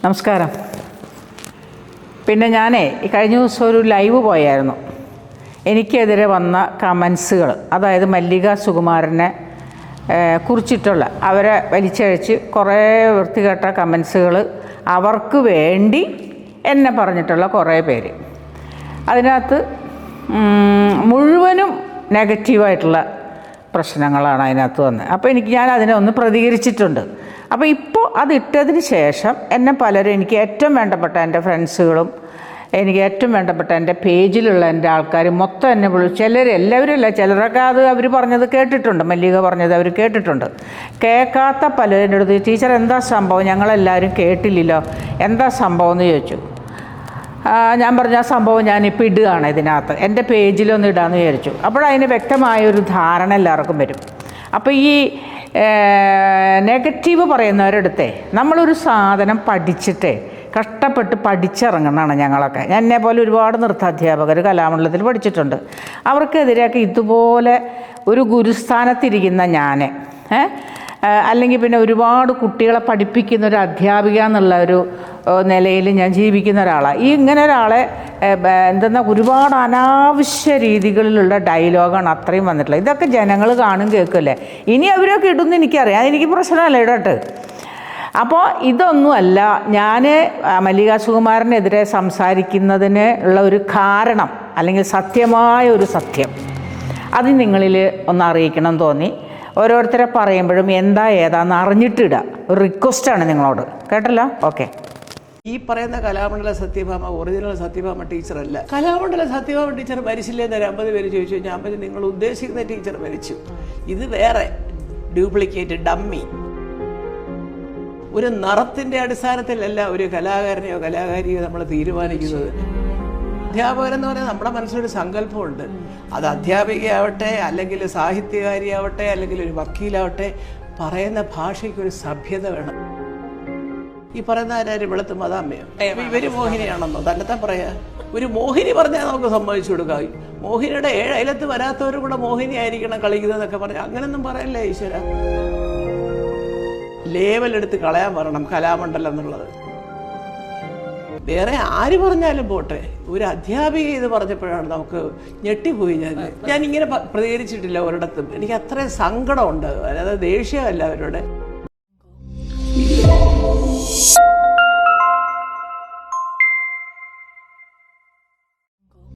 നമസ്കാരം. പിന്നെ ഞാനേ കഴിഞ്ഞ ദിവസം ഒരു ലൈവ് പോയായിരുന്നു. എനിക്കെതിരെ വന്ന കമൻസുകൾ, അതായത് മല്ലിക സുകുമാരനെ കുറിച്ചിട്ടുള്ള അവരെ വലിച്ചഴിച്ച് കുറേ വൃത്തികെട്ട കമൻസുകൾ അവർക്ക് വേണ്ടി എന്നെ പറഞ്ഞിട്ടുള്ള കുറേ പേര്. അതിനകത്ത് മുഴുവനും നെഗറ്റീവായിട്ടുള്ള പ്രശ്നങ്ങളാണ് അതിനകത്ത് വന്നത്. അപ്പോൾ ഞാൻ അതിനെ ഒന്ന് പ്രതികരിച്ചിട്ടുണ്ട്. അപ്പോൾ ഇപ്പോൾ അതിട്ടതിന് ശേഷം എന്നെ പലരും, എനിക്ക് ഏറ്റവും വേണ്ടപ്പെട്ട എൻ്റെ ഫ്രണ്ട്സുകളും എനിക്ക് ഏറ്റവും വേണ്ടപ്പെട്ട എൻ്റെ പേജിലുള്ള എൻ്റെ ആൾക്കാർ മൊത്തം എന്നെ ചിലർ, എല്ലാവരും അല്ല, ചിലരൊക്കെ അത് അവർ പറഞ്ഞത് കേട്ടിട്ടുണ്ട്, മല്ലിക പറഞ്ഞത് അവർ കേട്ടിട്ടുണ്ട്. കേൾക്കാത്ത പലരുടെ അടുത്ത് ടീച്ചർ എന്താ സംഭവം, ഞങ്ങളെല്ലാവരും കേട്ടില്ലല്ലോ, എന്താ സംഭവം എന്ന് ചോദിച്ചു. ഞാൻ പറഞ്ഞ ആ സംഭവം ഞാനിപ്പോൾ ഇടുകയാണ് ഇതിനകത്ത്, എൻ്റെ പേജിലൊന്ന് ഇടാമെന്ന് വിചാരിച്ചു. അപ്പോഴതിന് വ്യക്തമായൊരു ധാരണ എല്ലാവർക്കും വരും. അപ്പോൾ ഈ നെഗറ്റീവ് പറയുന്നവരെടുത്തേ നമ്മളൊരു സാധനം പഠിച്ചിട്ടേ കഷ്ടപ്പെട്ട് പഠിച്ചിറങ്ങണമെന്നാണ് ഞങ്ങളൊക്കെ. എന്നെ പോലെ ഒരുപാട് നൃത്താധ്യാപകർ കലാമണ്ഡലത്തിൽ പഠിച്ചിട്ടുണ്ട്. അവർക്കെതിരെയൊക്കെ ഇതുപോലെ ഒരു ഗുരുസ്ഥാനത്തിരിക്കുന്ന ഞാൻ, അല്ലെങ്കിൽ പിന്നെ ഒരുപാട് കുട്ടികളെ പഠിപ്പിക്കുന്ന ഒരു അധ്യാപിക എന്നുള്ള ഒരു നിലയിൽ ഞാൻ ജീവിക്കുന്ന ഒരാളാണ്. ഇങ്ങനെ ഒരാളെ ഒരുപാട് അനാവശ്യ രീതികളിലുള്ള ഡയലോഗാണ് അത്രയും വന്നിട്ടുള്ളത്. ഇതൊക്കെ ജനങ്ങൾ കാണും കേൾക്കുമല്ലേ. ഇനി അവരൊക്കെ ഇടുമെന്ന് എനിക്കറിയാം, അതെനിക്ക് പ്രശ്നമല്ല, ഇടട്ടെ. അപ്പോൾ ഇതൊന്നുമല്ല ഞാൻ മല്ലിക സുകുമാരനെതിരെ സംസാരിക്കുന്നതിന് ഉള്ള ഒരു കാരണം, അല്ലെങ്കിൽ സത്യമായ ഒരു സത്യം അത് നിങ്ങളിൽ ഒന്ന് അറിയിക്കണം തോന്നി. ഓരോരുത്തരെ പറയുമ്പോഴും എന്താ ഏതാന്ന് അറിഞ്ഞിട്ടിടുക, ഒരു റിക്വസ്റ്റാണ് നിങ്ങളോട്, കേട്ടല്ലോ? ഓക്കെ. ഈ പറയുന്ന കലാമണ്ഡല സത്യഭാമ ഒറിജിനൽ സത്യഭാമ ടീച്ചറല്ല. കലാമണ്ഡല സത്യഭാമ ടീച്ചർ മരിച്ചില്ലെന്ന് 50 പേര് ചോദിച്ചു. ഞാൻ പറഞ്ഞു, നിങ്ങൾ ഉദ്ദേശിക്കുന്ന ടീച്ചർ മരിച്ചു, ഇത് വേറെ ഡ്യൂപ്ലിക്കേറ്റ് ഡമ്മി. ഒരു നിറത്തിൻ്റെ അടിസ്ഥാനത്തിലല്ല ഒരു കലാകാരനെയോ കലാകാരിയോ നമ്മൾ തീരുമാനിക്കുന്നത്. അധ്യാപകരെന്ന് പറഞ്ഞാൽ നമ്മുടെ മനസ്സിലൊരു സങ്കല്പമുണ്ട്. അത് അധ്യാപികയാവട്ടെ, അല്ലെങ്കിൽ സാഹിത്യകാരിയാവട്ടെ, അല്ലെങ്കിൽ ഒരു വക്കീലാവട്ടെ, പറയുന്ന ഭാഷയ്ക്കൊരു സഭ്യത വേണം. ഈ പറയുന്ന ആരും വെളുത്ത് മതാമ്മയോ ഇവര് മോഹിനിയാണെന്നോ തന്നെത്താൻ പറയാ. ഒരു മോഹിനി പറഞ്ഞാൽ നമുക്ക് സമ്മതിച്ചു കൊടുക്കാം. മോഹിനിയുടെ 7 അയലത്ത് വരാത്തവരും കൂടെ മോഹിനി ആയിരിക്കണം കളിക്കുന്നതെന്നൊക്കെ പറഞ്ഞാൽ അങ്ങനെയൊന്നും പറയല്ലേ ഈശ്വര. ലേവലെടുത്ത് കളയാൻ പറയണം കലാമണ്ഡലം എന്നുള്ളത്. വേറെ ആര് പറഞ്ഞാലും പോട്ടെ, ഒരു അധ്യാപിക ഇത് പറഞ്ഞപ്പോഴാണ് നമുക്ക് ഞെട്ടിപ്പോയി. ഞാൻ ഇങ്ങനെ പ്രതികരിച്ചിട്ടില്ല ഒരിടത്തും. എനിക്ക് അത്രയും സങ്കടമുണ്ട്, അല്ലാതെ ദേഷ്യമല്ല അവരോട്.